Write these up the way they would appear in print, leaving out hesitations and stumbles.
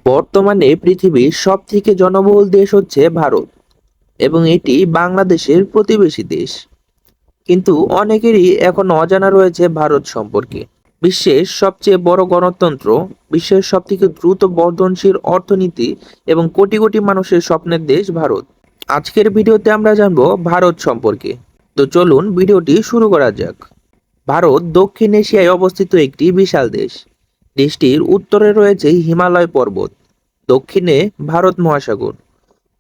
বর্তমানে পৃথিবীর সবথেকে জনবহুল দেশ হচ্ছে ভারত এবং এটি বাংলাদেশের প্রতিবেশী দেশ। কিন্তু অনেকেরই এখন অজানা রয়েছে ভারত সম্পর্কে। বিশ্বের সবচেয়ে বড় গণতন্ত্র, বিশ্বের সবথেকে দ্রুত বর্ধনশীল অর্থনীতি এবং কোটি কোটি মানুষের স্বপ্নের দেশ ভারত। আজকের ভিডিওতে আমরা জানবো ভারত সম্পর্কে। তো চলুন ভিডিওটি শুরু করা যাক। ভারত দক্ষিণ এশিয়ায় অবস্থিত একটি বিশাল দেশ। দেশটির উত্তরে রয়েছে হিমালয় পর্বত, দক্ষিণে ভারত মহাসাগর,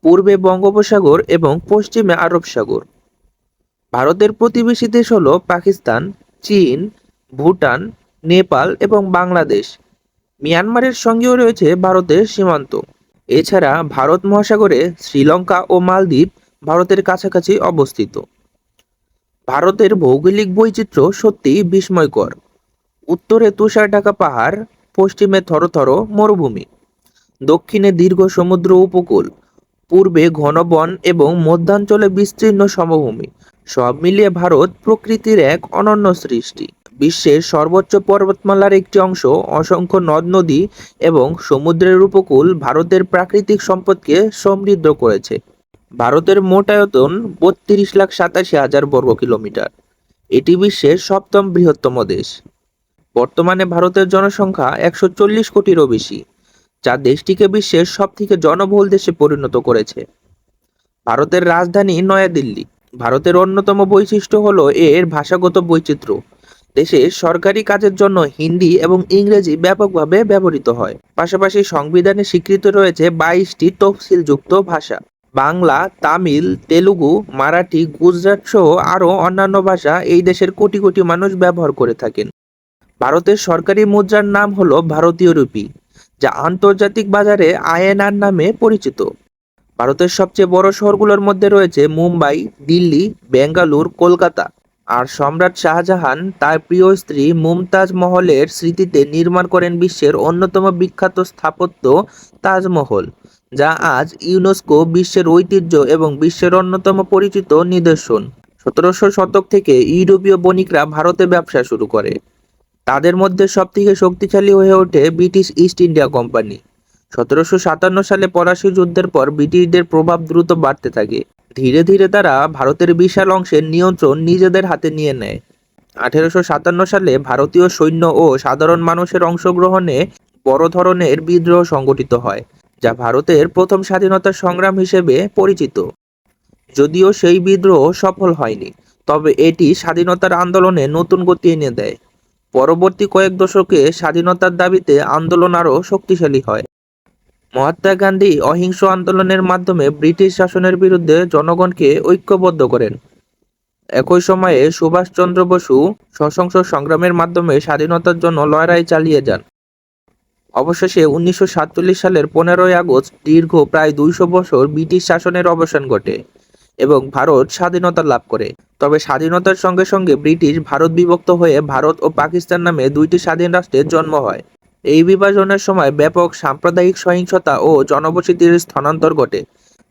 পূর্বে বঙ্গোপসাগর এবং পশ্চিমে আরব সাগর। ভারতের প্রতিবেশী দেশ হলো পাকিস্তান, চীন, ভুটান, নেপাল এবং বাংলাদেশ। মিয়ানমারের সঙ্গেও রয়েছে ভারতের সীমান্ত। এছাড়া ভারত মহাসাগরে শ্রীলঙ্কা ও মালদ্বীপ ভারতের কাছাকাছি অবস্থিত। ভারতের ভৌগোলিক বৈচিত্র্য সত্যিই বিস্ময়কর। উত্তরে তুষার ঢাকা পাহাড়, পশ্চিমে থরথর মরুভূমি, দক্ষিণে দীর্ঘ সমুদ্র উপকূল, পূর্বে ঘন বন এবং মধ্যাঞ্চলে বিস্তীর্ণ সমভূমি। সব মিলিয়ে ভারত প্রকৃতির এক অনন্য সৃষ্টি। বিশ্বের সর্বোচ্চ পর্বতমালার একটি অংশ, অসংখ্য নদ নদী এবং সমুদ্রের উপকূল ভারতের প্রাকৃতিক সম্পদকে সমৃদ্ধ করেছে। ভারতের মোট আয়তন ৩২,৮৭,০০০ বর্গ কিলোমিটার। এটি বিশ্বের সপ্তম বৃহত্তম দেশ। বর্তমানে ভারতের জনসংখ্যা ১৪০ কোটিরও বেশি, যা দেশটিকে বিশ্বের সবথেকে জনবহুল দেশে পরিণত করেছে। ভারতের রাজধানী নয়াদিল্লি। ভারতের অন্যতম বৈশিষ্ট্য হলো এর ভাষাগত বৈচিত্র্য। দেশে সরকারি কাজের জন্য হিন্দি এবং ইংরেজি ব্যাপকভাবে ব্যবহৃত হয়। পাশাপাশি সংবিধানে স্বীকৃত রয়েছে ২২টি তফসিলযুক্ত ভাষা। বাংলা, তামিল, তেলুগু, মারাঠি, গুজরাট সহ আরও অন্যান্য ভাষা এই দেশের কোটি কোটি মানুষ ব্যবহার করে থাকেন। ভারতের সরকারি মুদ্রার নাম হলো ভারতীয় রুপি, যা আন্তর্জাতিক বাজারে আইএনআর নামে পরিচিত। ভারতের সবচেয়ে বড় শহরগুলোর মধ্যে রয়েছে মুম্বাই, দিল্লি, বেঙ্গালুর, কলকাতা। আর সম্রাট শাহজাহান তার প্রিয় স্ত্রী মুমতাজ মহলের স্মৃতিতে নির্মাণ করেন বিশ্বের অন্যতম বিখ্যাত স্থাপত্য তাজমহল, যা আজ ইউনেস্কো বিশ্বের ঐতিহ্য এবং বিশ্বের অন্যতম পরিচিত নিদর্শন। ১৭০০ শতক থেকে ইউরোপীয় বণিকরা ভারতে ব্যবসা শুরু করে। তাদের মধ্যে সবথেকে শক্তিশালী হয়ে ওঠে ব্রিটিশ ইস্ট ইন্ডিয়া কোম্পানি। ১৭৫৭ সালে ফরাসি যুদ্ধের পর ব্রিটিশদের প্রভাব দ্রুত বাড়তে থাকে। ধীরে ধীরে তারা ভারতের বিশাল অংশের নিয়ন্ত্রণ নিজেদের হাতে নিয়ে নেয়। ১৮৫৭ সালে ভারতীয় সৈন্য ও সাধারণ মানুষের অংশগ্রহণে বড় ধরনের বিদ্রোহ সংগঠিত হয়, যা ভারতের প্রথম স্বাধীনতা সংগ্রাম হিসেবে পরিচিত। যদিও সেই বিদ্রোহ সফল হয়নি, তবে এটি স্বাধীনতার আন্দোলনে নতুন গতি এনে দেয়। পরবর্তী কয়েক দশকে স্বাধীনতার দাবিতে আন্দোলন আরও শক্তিশালী হয়। মহাত্মা গান্ধী অহিংস আন্দোলনের মাধ্যমে ব্রিটিশ শাসনের বিরুদ্ধে জনগণকে ঐক্যবদ্ধ করেন। একই সময়ে সুভাষচন্দ্র বসু সশস্ত্র সংগ্রামের মাধ্যমে স্বাধীনতার জন্য লড়াই চালিয়ে যান। অবশেষে ১৯৪৭ সালের ১৫ই আগস্ট দীর্ঘ প্রায় ২০০ বছর ব্রিটিশ শাসনের অবসান ঘটে এবং ভারত স্বাধীনতা লাভ করে। তবে স্বাধীনতার সঙ্গে সঙ্গে ব্রিটিশ ভারত বিভক্ত হয়ে ভারত ও পাকিস্তান নামে দুইটি স্বাধীন রাষ্ট্রের জন্ম হয়। এই বিভাজনের সময় ব্যাপক সাম্প্রদায়িক সহিংসতা ও জনবসতির স্থানান্তর ঘটে,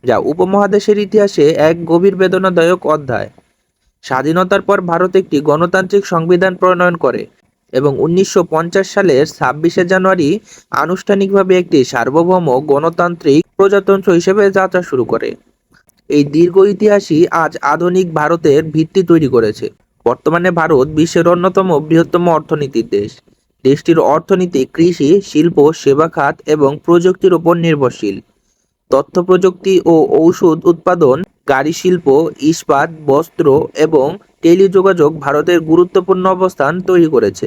যা উপমহাদেশের ইতিহাসে এক গভীর বেদনাদায়ক অধ্যায়। স্বাধীনতার পর ভারত একটি গণতান্ত্রিক সংবিধান প্রণয়ন করে এবং ১৯৫০ সালের ২৬শে জানুয়ারি আনুষ্ঠানিকভাবে একটি সার্বভৌম গণতান্ত্রিক প্রজাতন্ত্র হিসেবে যাত্রা শুরু করে। এই দীর্ঘ ইতিহাসই আজ আধুনিক ভারতের ভিত্তি তৈরি করেছে। বর্তমানে ভারত বিশ্বের অন্যতম বৃহত্তম অর্থনীতির দেশ। দেশটির অর্থনীতি কৃষি, শিল্প, সেবা খাত এবং প্রযুক্তির উপর নির্ভরশীল। তথ্য প্রযুক্তি ও ঔষধ উৎপাদন, গাড়ি শিল্প, ইস্পাত, বস্ত্র এবং টেলিযোগাযোগ ভারতের গুরুত্বপূর্ণ অবস্থান তৈরি করেছে।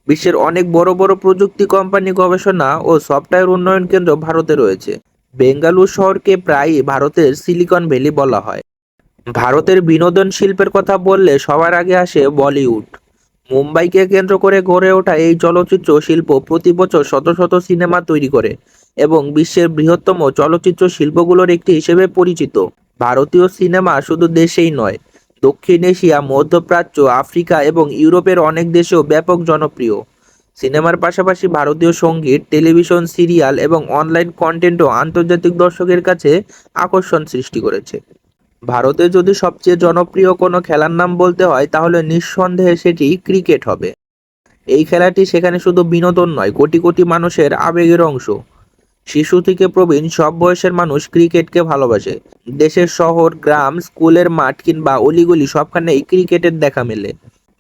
বিশ্বের অনেক বড় বড় প্রযুক্তি কোম্পানি, গবেষণা ও সফটওয়্যার উন্নয়ন কেন্দ্র ভারতে রয়েছে। বেঙ্গালুরু শহরকে প্রায়ই ভারতের সিলিকন ভ্যালি বলা হয়। ভারতের বিনোদন শিল্পের কথা বললে সবার আগে আসে বলিউড। মুম্বাইকে কেন্দ্র করে গড়ে ওঠা এই চলচ্চিত্র শিল্প প্রতি বছর শত শত সিনেমা তৈরি করে এবং বিশ্বের বৃহত্তম চলচ্চিত্র শিল্পগুলোর একটি হিসেবে পরিচিত। ভারতীয় সিনেমা শুধু দেশেই নয়, দক্ষিণ এশিয়া, মধ্যপ্রাচ্য, আফ্রিকা এবং ইউরোপের অনেক দেশেও ব্যাপক জনপ্রিয়। সিনেমার পাশাপাশি ভারতীয় সঙ্গীত, টেলিভিশন সিরিয়াল এবং অনলাইন কন্টেন্টও আন্তর্জাতিক দর্শকের কাছে আকর্ষণ সৃষ্টি করেছে। ভারতে যদি সবচেয়ে জনপ্রিয় কোনো খেলার নাম বলতে হয় তাহলে নিঃসন্দেহে সেটি ক্রিকেট হবে। এই খেলাটি সেখানে শুধু বিনোদন নয়, কোটি কোটি মানুষের আবেগের অংশ। শিশু থেকে প্রবীণ সব বয়সের মানুষ ক্রিকেটকে ভালোবাসে। দেশের শহর, গ্রাম, স্কুলের মাঠ কিংবা অলিগলি সবখানেই ক্রিকেটের দেখা মেলে।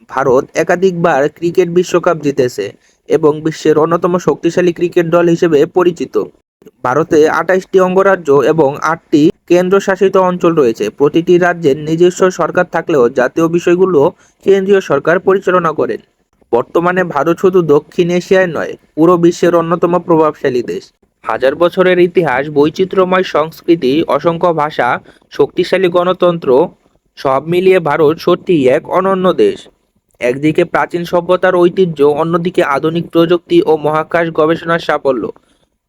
ভারত একাধিকবার ক্রিকেট বিশ্বকাপ জিতেছে এবং বিশ্বের অন্যতম শক্তিশালী ক্রিকেট দল হিসেবে পরিচিত। ভারতে 28টি অঙ্গরাজ্য এবং 8টি কেন্দ্রশাসিত অঞ্চল রয়েছে। প্রতিটি রাজ্যের নিজস্ব সরকার থাকলেও জাতীয় বিষয়গুলো কেন্দ্রীয় সরকার পরিচালনা করেন। বর্তমানে ভারত শুধু দক্ষিণ এশিয়ায় নয়, পুরো বিশ্বের অন্যতম প্রভাবশালী দেশ। হাজার বছরের ইতিহাস, বৈচিত্র্যময় সংস্কৃতি, অসংখ্য ভাষা, শক্তিশালী গণতন্ত্র, সব মিলিয়ে ভারত সত্যিই এক অনন্য দেশ। একদিকে প্রাচীন সভ্যতার ঐতিহ্য, অন্যদিকে আধুনিক প্রযুক্তি ও মহাকাশ গবেষণার সাফল্য।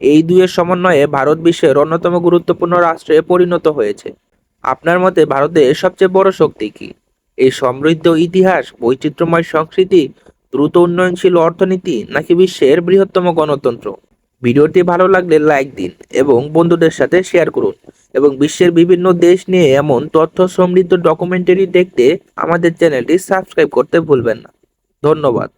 এই দুইয়ের সমন্বয়ে ভারত বিশ্বের অন্যতম গুরুত্বপূর্ণ রাষ্ট্রে পরিণত হয়েছে। আপনার মতে ভারতের সবচেয়ে বড় শক্তি কি? এই সমৃদ্ধ ইতিহাস, বৈচিত্র্যময় সংস্কৃতি, দ্রুত উন্নয়নশীল অর্থনীতি, নাকি বিশ্বের বৃহত্তম গণতন্ত্র? ভিডিওটি ভালো লাগলে লাইক দিন এবং বন্ধুদের সাথে শেয়ার করুন। এবং বিশ্বের বিভিন্ন দেশ নিয়ে এমন তথ্য সমৃদ্ধ ডকুমেন্টারি দেখতে আমাদের চ্যানেলটি সাবস্ক্রাইব করতে ভুলবেন না। ধন্যবাদ।